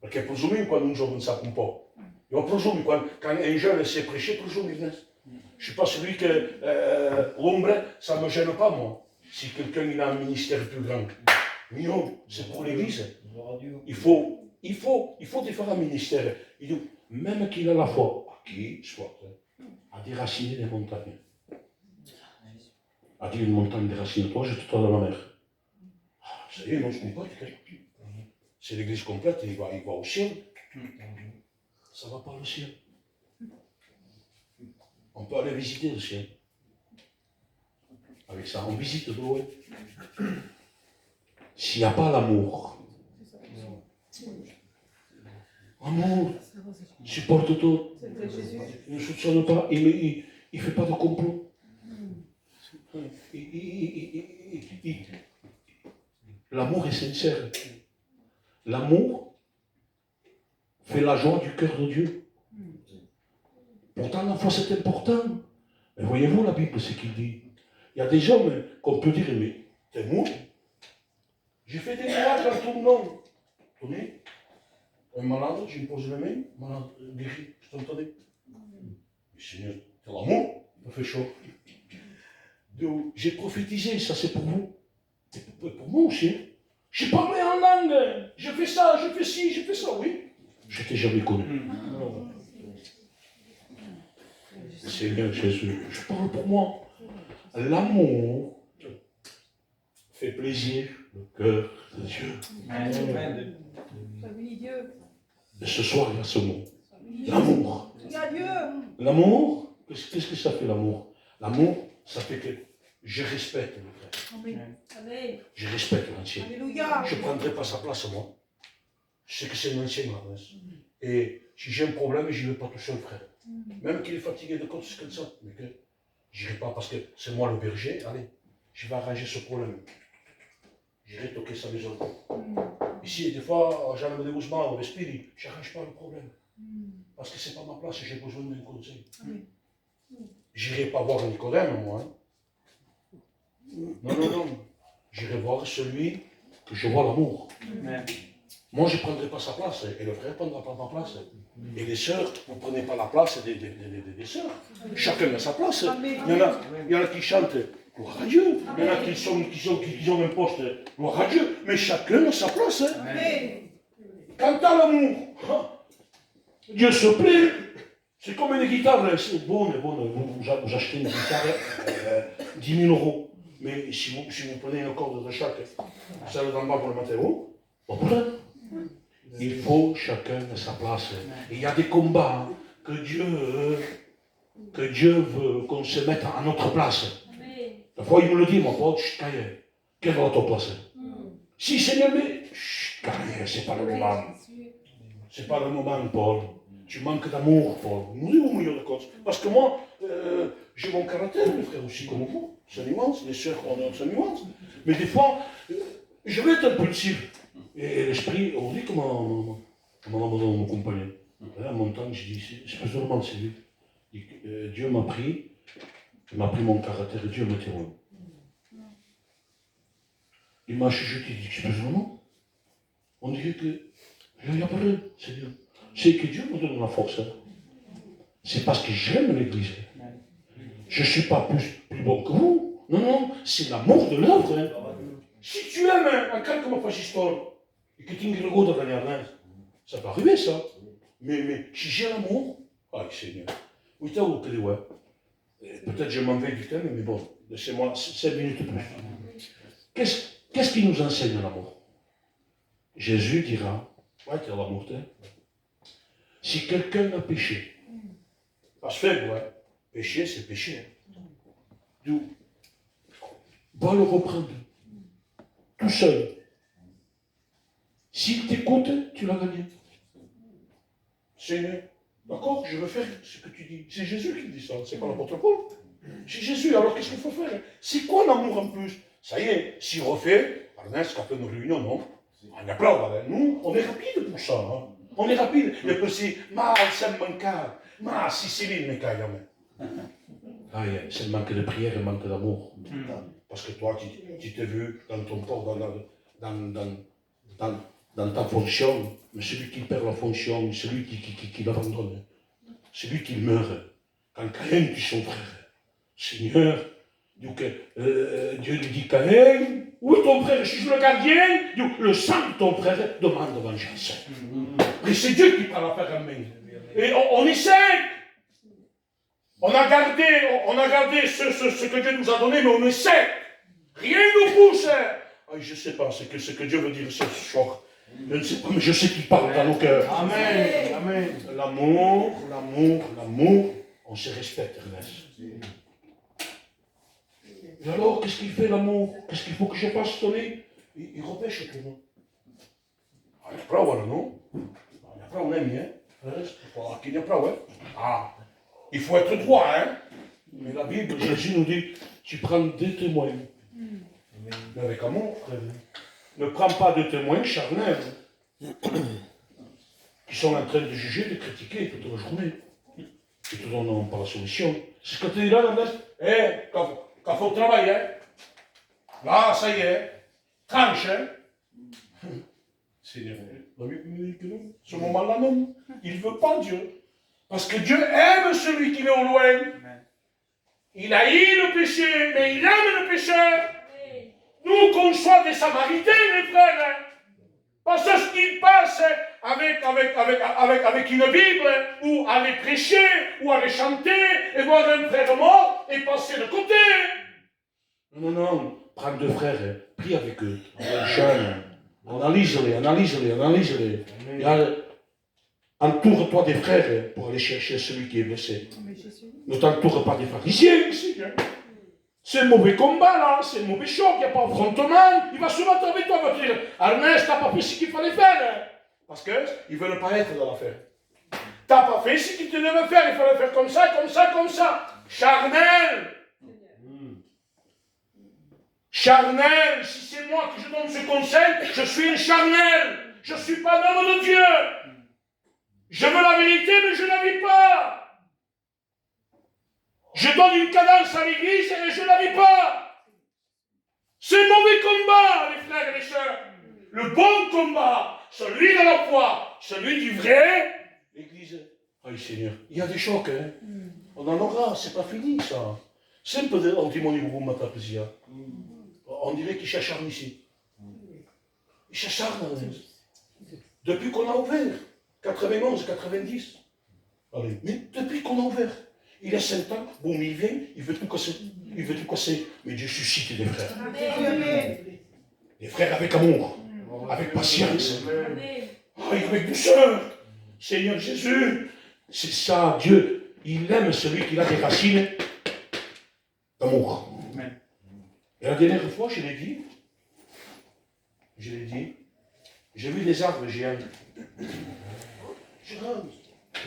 Parce que présume quand nous ne savons pas. Et on présume quand un jeune sait prêcher, présume. Je ne suis pas celui que l'ombre, ça ne me gêne pas, moi. Si quelqu'un a un ministère plus grand. Mais non, c'est pour l'Église. Il faut différents ministères. Il dit, même qu'il a la foi, à qui soit, à déraciner les montagnes. À dire une montagne déracine-toi, je te donne dans la mer. Ah, ça y est, non, je ne comprends pas. C'est l'Église complète, il va au ciel. Ça va par le ciel. On peut aller visiter le ciel. Avec ça, on visite de loin. S'il n'y a pas l'amour, amour, supporte tout, il ne soupçonne pas, il ne fait pas de complot. L'amour est sincère. L'amour fait la joie du cœur de Dieu. Pourtant, la foi, c'est important. Mais voyez-vous, la Bible, c'est qu'il dit. Il y a des hommes qu'on peut dire, mais t'es mou. J'ai fait des miracles en tout le monde. Tenez, un malade, je me pose la main, malade, guéri, je t'entendais. Mais Seigneur, c'est l'amour, ça fait chaud. Donc, j'ai prophétisé, ça c'est pour vous. C'est pour moi aussi. J'ai parlé en langue, je fais ça, je fais ci, je fais ça, oui. Je t'ai jamais connu. Seigneur Jésus, je parle pour moi. L'amour fait plaisir le cœur de Dieu. Amen. Et ce soir, il y a ce mot. L'amour. Dieu. L'amour, qu'est-ce que ça fait l'amour? L'amour, ça fait que je respecte le frère. Amen. Je respecte l'ancien. Alléluia. Je ne prendrai pas sa place, moi. Je sais que c'est un ancien, ma place. Et si j'ai un problème, je ne vais pas tout seul, frère. Même qu'il est fatigué de cause comme ça, mais que je n'irai pas parce que c'est moi le berger. Allez, je vais arranger ce problème. J'irai toquer sa maison. Ici, des fois, j'enlève des mouvements au vespiri, je n'arrange pas le problème. Parce que ce n'est pas ma place et j'ai besoin d'un conseil. J'irai pas voir Nicodème, moi. Non, non, non. J'irai voir celui que je vois l'amour. Moi, je ne prendrai pas sa place et le frère ne prendra pas ma place. Et les sœurs, vous ne prenez pas la place des sœurs. Chacun a sa place. Il y en a qui chantent gloire à Dieu. Il y en a qui ont un poste gloire à Dieu. Mais chacun a sa place. Quant à l'amour, Dieu se plaît. C'est comme une guitare. C'est bon. Vous achetez une guitare 10 000 €. Mais si vous prenez une corde de chaque, celle d'en bas pour le matin haut, pas pour ça. Il faut chacun à sa place. Et il y a des combats que Dieu veut qu'on se mette à notre place. La fois, il me le dit, mon pote, quelle est ta place? Si Seigneur, mais c'est pas le moment. C'est pas le moment, Paul. Tu manques d'amour, Paul. Nous sommes au milieu de cause. Parce que moi, j'ai mon caractère, mes frères aussi, comme vous. C'est nuance, les sœurs, on a sa nuance. Mais des fois, je vais être impulsif. Et l'esprit, on dit comment mon compagnon. À un montant, je dis, c'est pas seulement c'est lui. Dieu m'a pris mon caractère et Dieu m'a témoin. Il m'a chuchoté, il dit, c'est pas seulement. On dirait que, il n'y a pas rien, Seigneur. C'est que Dieu me donne la force. c'est parce que j'aime l'Église. Je ne suis pas plus bon que vous. Non, non, c'est l'amour de l'œuvre. Hein. Si tu aimes un cas comme Fascistor, et que tu ne regardes pas rien, ça peut arriver ça. Mais si j'ai l'amour, ah Seigneur, oui, t'as où que ouais. Peut-être je m'en vais du thème, mais bon, laissez-moi 7 minutes plus. Qu'est-ce qui nous enseigne l'amour? Jésus dira, ouais, tu as l'amour, si quelqu'un a péché, parce que, ouais, péché, c'est péché. D'où? Va le reprendre, tout seul. S'il t'écoute, tu l'as gagné. Seigneur, d'accord, je veux faire ce que tu dis. C'est Jésus qui dit ça, c'est pas l'apôtre Paul. C'est Jésus, alors qu'est-ce qu'il faut faire? C'est quoi l'amour en plus? Ça y est, s'il refait, Ernest, quand on réunion, non? On applaudit, nous, on est rapide pour ça. Hein. On est rapide. Il peut dire, ma, c'est un manquant. Ma, si Céline me caille. Ah, c'est le manque de prière et le manque d'amour. Parce que toi, tu t'es vu dans ton corps, dans ta fonction, mais celui qui perd la fonction, celui qui l'abandonne, celui qui meurt, quand Caïn tue son frère, Seigneur, Dieu lui dit, Caïn, où est ton frère? Je suis le gardien. Le sang de ton frère demande vengeance. Mais c'est Dieu qui prend l'affaire en main. Et on essaie. On a gardé ce que Dieu nous a donné, mais on essaie. Rien ne nous pousse. Ah, je ne sais pas ce que Dieu veut dire ce soir. Je ne sais pas, mais je sais qu'il parle dans nos cœurs. Amen. Amen. L'amour, on se respecte, Ernest. Et alors, qu'est-ce qu'il fait l'amour? Qu'est-ce qu'il faut que je fasse, Tony? Il repêche pour nous. Il n'y a pas, voilà, non? Il n'y a pas, on aime, hein? Il n'y a pas, ouais. Ah, il faut être droit, hein? Mais la Bible, Jésus nous dit, tu prends des témoins. Mais avec amour, frère. Ne prends pas de témoins charnels qui sont en train de juger, de critiquer toute la journée. Qui te donnent pas la solution. C'est ce que tu dis là, Ernest? Quand faut travailler, hein? Là, ça y est, tranche, hein? Seigneur, la Bible me dit que non. Ce moment-là, non. Il ne veut pas Dieu. Parce que Dieu aime celui qui est au loin. Il haït le péché, mais il aime le pécheur. Nous, qu'on soit des Samaritains, mes frères, parce que ce qu'il passe avec une Bible, ou aller prêcher, ou aller chanter, et voir un frère mort, et passer de côté. Non, prends deux frères, prie avec eux, analyse-les. Entoure-toi des frères pour aller chercher celui qui est blessé. Ne t'entoure pas des pharisiens ici. C'est un mauvais combat là, c'est un mauvais choc, il n'y a pas affrontement. Il va se mettre avec toi, il va te dire, Ernest, t'as pas fait ce qu'il fallait faire. Parce qu'ils ne veulent pas être dans l'affaire. T'as pas fait ce qu'il te devait faire, il fallait faire comme ça. Charnel. Charnel, si c'est moi qui je donne ce conseil, je suis un charnel. Je ne suis pas un homme de Dieu. Je veux la vérité, mais je ne la vis pas. Je donne une cadence à l'église et je ne la vis pas. C'est un mauvais combat, les frères et les sœurs. Le bon combat, celui de la foi, celui du vrai, l'église. Ah, Seigneur, il y a des chocs, hein. On en aura, c'est pas fini, ça. C'est un peu de antimonimou, ma plaisir. On dirait qu'il s'acharne ici. Il s'acharne, depuis qu'on a ouvert. 91, 90. Allez, mais depuis qu'on a ouvert. Il a 5 ans, bon, il vient, il veut tout casser. Mais Dieu suscite des frères. Amen. Des frères avec amour, avec patience. Et avec douceur. Seigneur Jésus, c'est ça, Dieu. Il aime celui qui a des racines d'amour. Et la dernière fois, je l'ai dit, j'ai vu des arbres géants.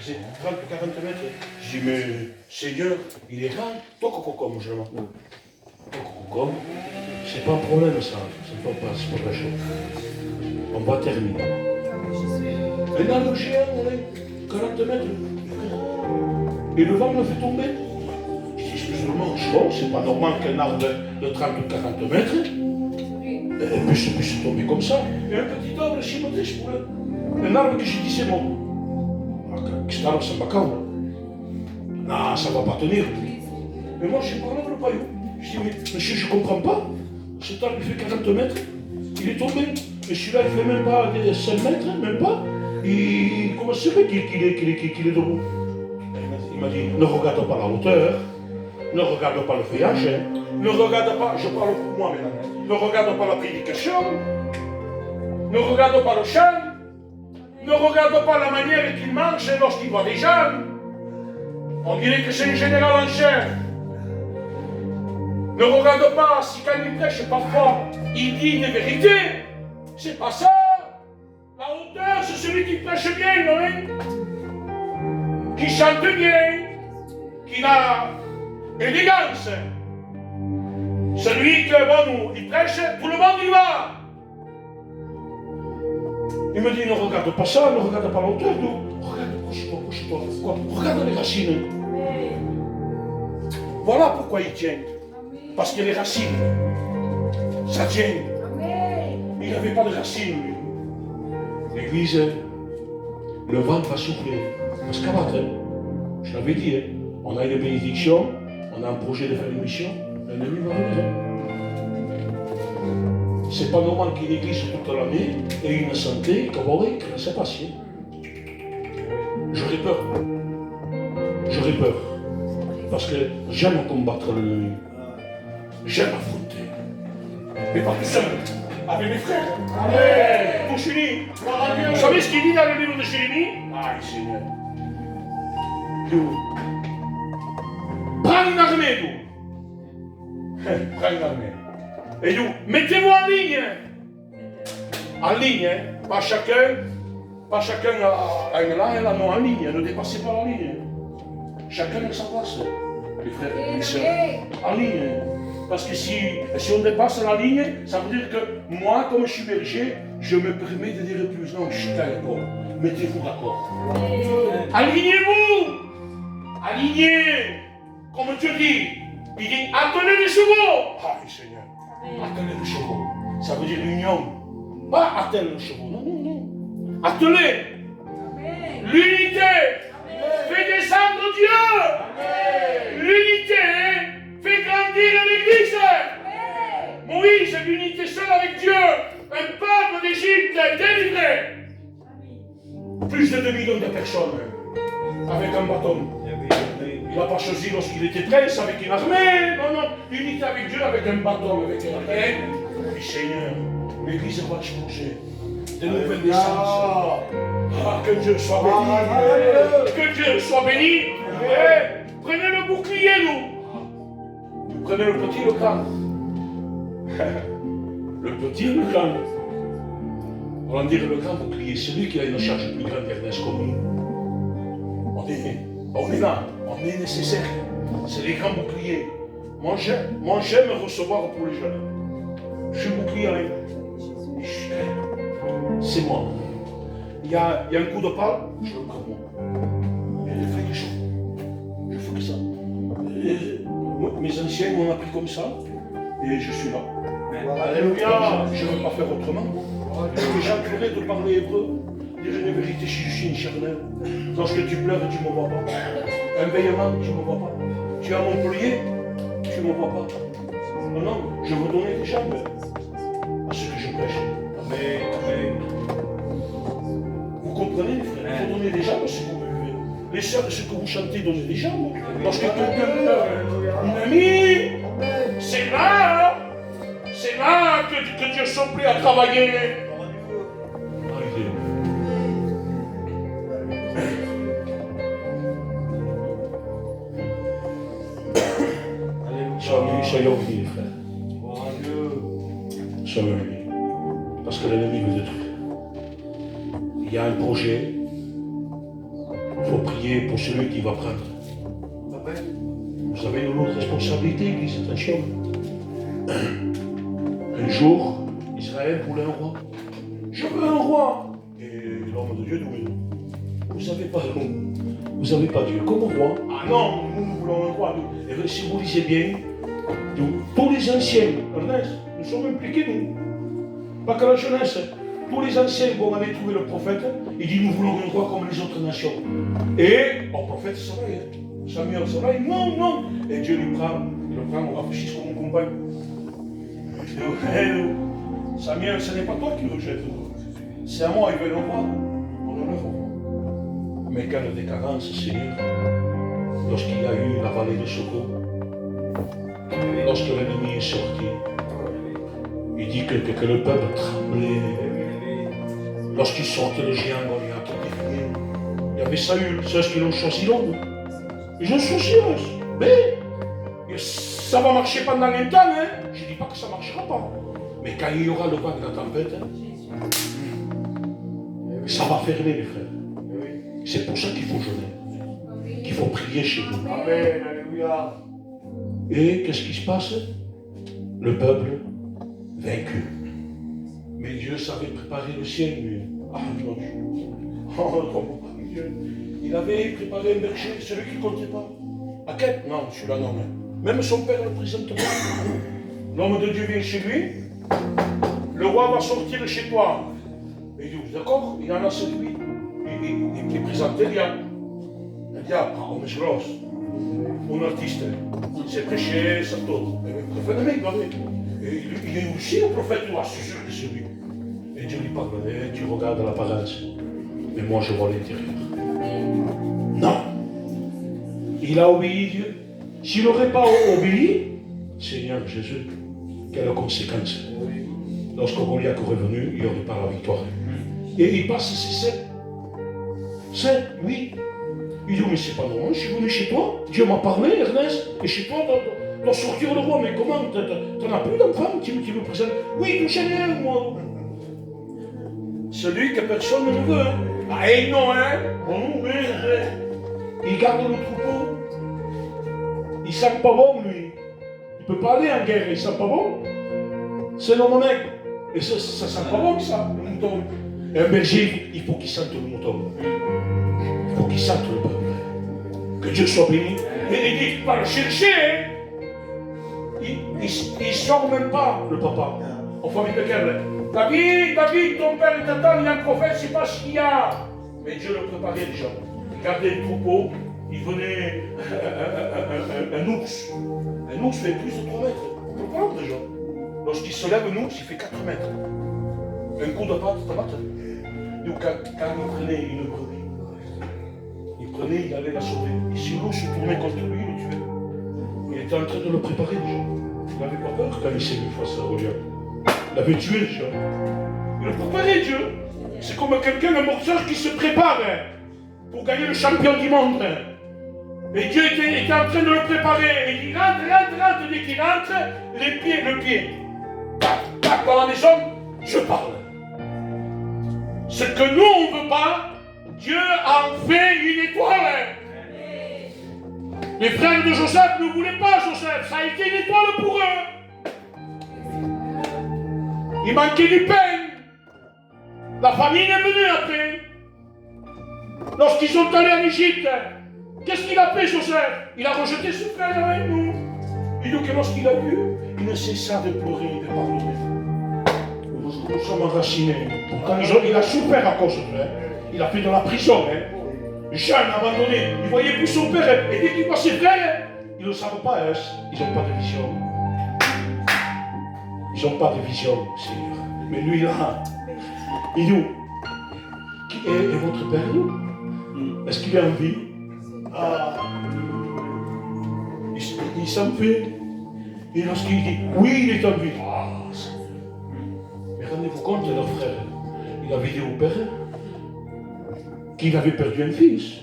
C'est 30 ou 40 mètres. Je dis, mais Seigneur, il est grand. Toi, comme je l'entends. Toi, c'est pas un problème, ça. C'est pas la chose. On va terminer. Un arbre géant, on est 40 mètres. Et le vent me fait tomber. Je dis, excuse-moi, c'est pas normal qu'un arbre de 30 ou 40 mètres puisse tomber comme ça. Et un petit arbre chipoté, un arbre que j'ai dit, c'est bon. Que cet arbre, c'est pas calme. Non, ça ne va pas tenir. Mais moi, j'ai parlé avec le paillot. Je dis, mais monsieur, je ne comprends pas. Cet arbre, il fait 40 mètres. Il est tombé. Et celui-là, il ne fait même pas 5 mètres, même pas. Comment ça se fait qu'il est debout? Il m'a dit, ne regarde pas la hauteur, ne regarde pas le feuillage, ne regarde pas, je parle pour moi maintenant, ne regarde pas la prédication, ne regarde pas le chant, ne regarde pas la manière qu'il marche lorsqu'il voit des gens. On dirait que c'est un général en chef. Ne regarde pas si quand il prêche parfois, il dit des vérités. C'est pas ça. La hauteur, c'est celui qui prêche bien, non? Qui chante bien, qui a élégance. Celui que, bon, il prêche, tout le monde y va. Il me dit, ne regarde pas ça, ne regarde pas la hauteur, regarde, couche-toi. Regarde les racines. Voilà pourquoi il tient. Parce que les racines, ça tient. Il n'avait pas de racines, lui. L'église, le vent va souffler. Parce qu'avant, je l'avais dit, on a une bénédiction, on a un projet de faire une mission, l'ennemi va venir. C'est pas normal qu'il église toute l'année et une santé, que c'est pas si. J'aurais peur. J'aurais peur. Parce que j'aime combattre l'ennemi. J'aime affronter. Mais pas tout seul. Avec mes frères. Amen. Tous unis. Vous savez ce qu'il dit dans le livre de Jérémie? Ah, Seigneur. Prends une armée, nous. Prends une armée. Et nous, mettez-vous en ligne. En ligne, hein. Pas chacun a une là, elle a non en ligne. Ne dépassez pas la ligne. Chacun a sa place. Les frères et les sœurs. En ligne. Parce que si on dépasse la ligne, ça veut dire que moi, comme je suis berger, je me permets de dire plus. Non, je suis d'accord. Mettez-vous d'accord. Alignez-vous. Alignez. Comme Dieu dit. Il dit, attelez les chevaux. Ah, Seigneur. Attelez les chevaux. Ça veut dire l'union. Pas atteler les chevaux. Non, non, non. Attelez. L'unité. Fait descendre Dieu. L'unité. Fait grandir l'église. Moïse, l'unité seule avec Dieu. Un peuple d'Égypte délivré. Plus de 2 millions de personnes. Avec un bâton. Il n'a pas choisi lorsqu'il était prince avec une armée. Non, non. L'unité avec Dieu, avec un bâton, avec une armée. Et Seigneur, l'église va exploser. De nouvelles naissances. Ah, que Dieu soit béni. Que Dieu soit béni. Prenez le bouclier, nous. Vous prenez le petit et le grand. Le petit et le grand. On va dire le grand bouclier, celui qui a une charge plus grande d'Ernest comme nous. On est là, on est nécessaire. C'est les grands boucliers. Moi j'aime recevoir pour les jeunes. Je suis bouclier, c'est moi. Il y a un coup de pale, je le prends moi. Et il fait quelque chose. Je fais que ça. Mes anciens m'ont appris comme ça, et je suis là. Alléluia. Je ne veux pas faire autrement. J'ai juré de parler hébreu, dire une vérité si je suis une charnelle. Lorsque tu pleures, tu ne me vois pas. Un veillement, tu ne me vois pas. Tu es à Montpellier, tu ne me vois pas. Non, non, je veux donner des jambes à ceux que je prêche. Amen. Vous comprenez, les frères? Il faut donner des jambes à ceux que vous buvez. Les sœurs, ce que vous chantez, donnez des jambes. Lorsque quelqu'un pleure, une amie, c'est là, que Dieu soit prêt à travailler. Soyons unis, les frères. Soyons unis. Parce que l'ennemi veut détruire. Il y a un projet. Il faut prier pour celui qui va prendre. Vous avez une autre responsabilité, Église, attention. Un jour, Israël voulait un roi. Je veux un roi. Et l'homme de Dieu dit, vous n'avez pas Dieu comme roi. Ah non, nous voulons un roi. Et si vous lisez bien, tous les anciens, nous sommes impliqués, nous. Pas que la jeunesse. Tous les anciens vont aller trouver le prophète. Il dit, nous voulons un roi comme les autres nations. Et, le prophète, ça va. Samuel sera là, non, non. Et Dieu lui prend, il le prend, on rafraîchit comme on compagne. Il dit, oh, Samuel, ce n'est pas toi qui rejettes. C'est à moi, il veut le voir. On le revoit. Mais quelle décadence, Seigneur, lorsqu'il y a eu la vallée de Soko, lorsque l'ennemi est sorti, il dit que le peuple tremblait. Lorsqu'il sortait le géant Goliath qui était fini, il y avait Saül, ceux qui l'ont choisi l'homme. Ils ont choisi, mais ça va marcher pendant un temps, hein. Je ne dis pas que ça ne marchera pas. Mais quand il y aura le vent de la tempête, ça va fermer, mes frères. C'est pour ça qu'il faut jeûner, qu'il faut prier chez vous. Amen, alléluia. Et qu'est-ce qui se passe? Le peuple vaincu. Mais Dieu savait préparer le ciel, lui. Ah, Georges. Oh, Dieu. Il avait préparé un berger, celui qui ne comptait pas. À quel? Non, celui-là, non. Même son père le présente pas. L'homme de Dieu vient chez lui. Le roi va sortir chez toi. Et il dit, d'accord, il en a celui. Il présente Elia. Elia, un gros. Un artiste. C'est prêché, ça tourne. Le prophète, mec, il est aussi un prophète, c'est sûr que c'est lui. Et Dieu lui parle, tu regardes l'apparence, mais moi je vois l'intérieur. Non. Il a obéi Dieu. S'il n'aurait pas obéi, Seigneur Jésus, quelle conséquence? Lorsque Goliath est revenu, il n'y aurait pas la victoire. Et il passe ses 7, 8. Il dit, mais c'est pas normal, je suis venu chez toi, Dieu m'a parlé, Ernest, et chez toi, doit sortir le roi, mais comment? T'en as plus d'enfants qui me présentent? Oui, touche rien, moi. Celui que personne ne veut. Hein. Ah, et non, hein? Bon, oui, il garde le troupeau. Il sent pas bon, lui. Il peut pas aller en guerre, il sent pas bon. C'est l'homme mec. Et ça sent pas bon, ça, le mouton. Et un berger, il faut qu'il sente le mouton. Il faut qu'il sente le peuple. Que Dieu soit béni. Et il dit, pas le chercher. Hein. Il sort même pas, le papa. En famille de quelle? David, ton père est attend, il y a un prophète, je ne sais pas ce qu'il y a. Mais Dieu le préparait déjà. Il gardait le troupeau, il venait un ours. Un ours fait plus de 3 mètres. On peut prendre déjà. Lorsqu'il se lève, un ours, il fait 4 mètres. Un coup de patte, tomate. Nous, quand il prenait une brebis, il allait la sauver. Et si l'ours se tournait contre lui, il le tuait. Il était en train de le préparer déjà. Il n'avait pas peur quand il s'est vu face à Goliath. Il avait tué déjà. Il a préparé Dieu. C'est comme quelqu'un, un boxeur qui se prépare pour gagner le champion du monde. Et Dieu était en train de le préparer. Et il rentre. Dès qu'il rentre, le pied. Tac, dans la maison, je parle. Ce que nous, on ne veut pas, Dieu en fait une étoile. Les frères de Joseph ne voulaient pas Joseph. Ça a été une étoile pour eux. Il manquait du pain. La famine est venue après. Lorsqu'ils sont allés en Égypte, qu'est-ce qu'il a fait, Joseph? Il a rejeté son frère avec nous. Et donc, lorsqu'il a vu, il ne cessa de pleurer et de pardonner. Nous sommes enracinés. Pourtant, il a souffert à cause de ça. Il a fait de la prison. Jean abandonné. Il ne voyait plus son père. Et dès qu'il voit ses frères, ils ne le savent pas. Ils n'ont pas de vision. Ils n'ont pas de vision, Seigneur. Mais lui, là, il dit, qui est votre père, nous? Est-ce qu'il est en vie? Ah. Il s'en fait. Et lorsqu'il dit, oui, il est en vie. Ah, mais rendez-vous compte, leur frère, il avait dit au père qu'il avait perdu un fils.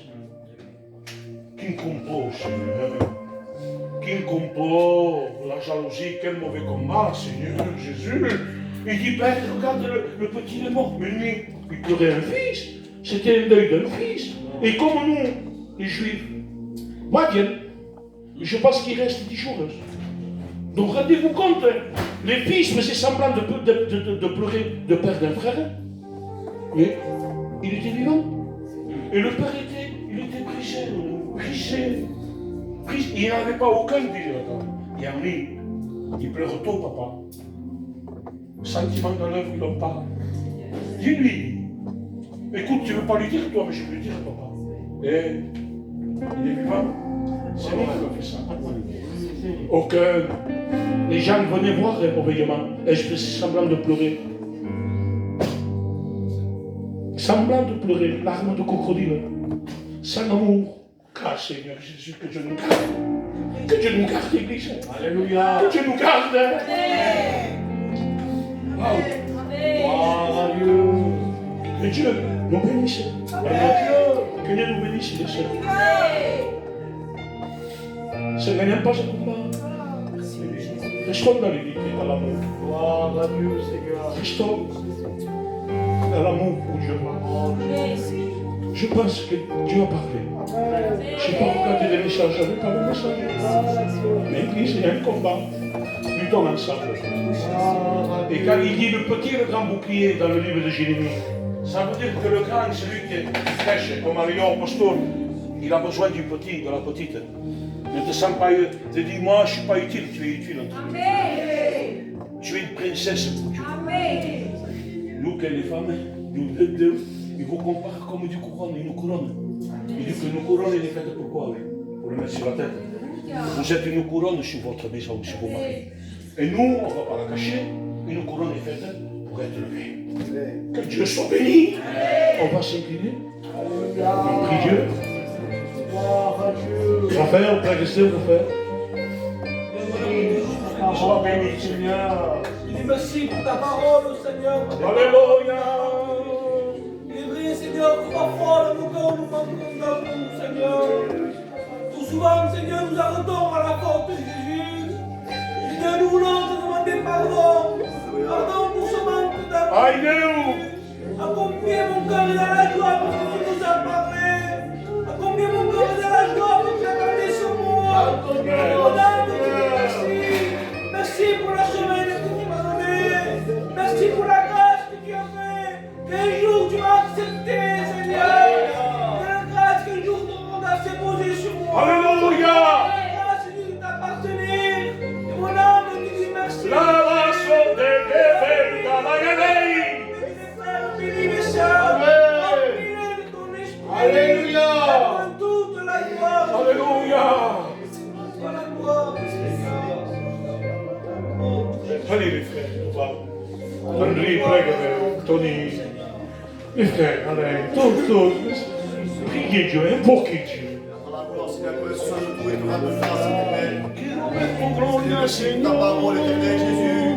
Qui compose, Seigneur? Qui compose la jalousie? Quel mauvais combat, Seigneur Jésus! Il dit, père, regarde, le petit est mort. Mais lui, il pleurait un fils. C'était un deuil d'un fils. Et comme nous, les Juifs, va bien. Je pense qu'il reste 10 jours. Donc rendez-vous compte, les fils faisaient semblant de pleurer, de perdre un frère. Mais il était vivant. Et le père était brisé. Il n'avait pas aucun désir. Et Henri, il pleure tôt, papa. Sentiment dans l'œuvre, il en parle. Dis-lui, écoute, tu ne veux pas lui dire toi, mais je vais lui dire, papa. Et il est vivant. C'est moi qui ai fait ça. Aucun. Les gens venaient voir l'émerveillement. Et je faisais semblant de pleurer. Semblant de pleurer, larmes de crocodile. Sans amour. Ah Seigneur Jésus, que Dieu nous garde. Que Dieu nous garde, l'Église. Alléluia. Que Dieu nous garde. Gloire à Dieu. Que Dieu nous bénisse. Que Dieu nous bénisse, les sœurs. Seigneur, n'aime pas ce combat. Restons dans l'unité, dans l'amour. Gloire à Dieu, Seigneur. Restons dans l'amour pour Dieu. Je pense que Dieu a parlé. Je n'ai pas regardé les messages, je n'avais pas le message. Mais l'Église, il y a un combat. Luttons ensemble. Et quand il dit le petit et le grand bouclier dans le livre de Jérémie, ça veut dire que le grand, celui qui prêche comme un lion pasteur, il a besoin du petit, de la petite. Ne te sens pas. Te dis, moi, je ne suis pas utile, tu es utile. Tu es une princesse pour Dieu. Nous, que les femmes, ils vous comparent comme du couronne, ils nous couronnent. Il dit que nous couronne, il est faite pour quoi, oui? Pour le mettre sur la tête. Vous êtes une couronne sur votre maison, sur vos maris. Et nous, on ne va pas la cacher. Une couronne est faite pour être levée. Que Dieu soit béni. On va s'incliner. On prie Dieu. Raphaël, on peut rester, on peut faire. Sois béni, Seigneur. Il dit merci pour ta parole, Seigneur. Alléluia. Il est vrai, Seigneur, que parfois, nos cœurs nous manquons d'amour, Seigneur. Trop souvent, Seigneur, nous arrêtons à la porte de Jésus. Seigneur, nous voulons te demander pardon. Pardon pour ce manque d'amour. À combien mon cœur est dans la joie parce que tu nous as parlé. À combien mon cœur est dans la joie parce que tu as parlé ce mot. Mon âme te dit merci. Merci pour la semaine que tu m'as donnée. Merci pour la grâce que tu as fait. Quel jour tu m'as accepté, Seigneur. Quelle grâce, quel jour ton mandat s'est posé sur moi. Alléluia. Quelle grâce de t'appartenir. Et mon âme te dit merci. Alléluia. Toute la gloire. Alléluia. La gloire, Seigneur. Allez les frères, on va. André, prega, Tony. Les frères, allez, tous. Priez Dieu, invoquez Dieu. Ta parole éternelle, Jésus.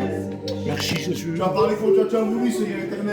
Merci Jésus. Tu as parlé comme tu as voulu, Seigneur éternel.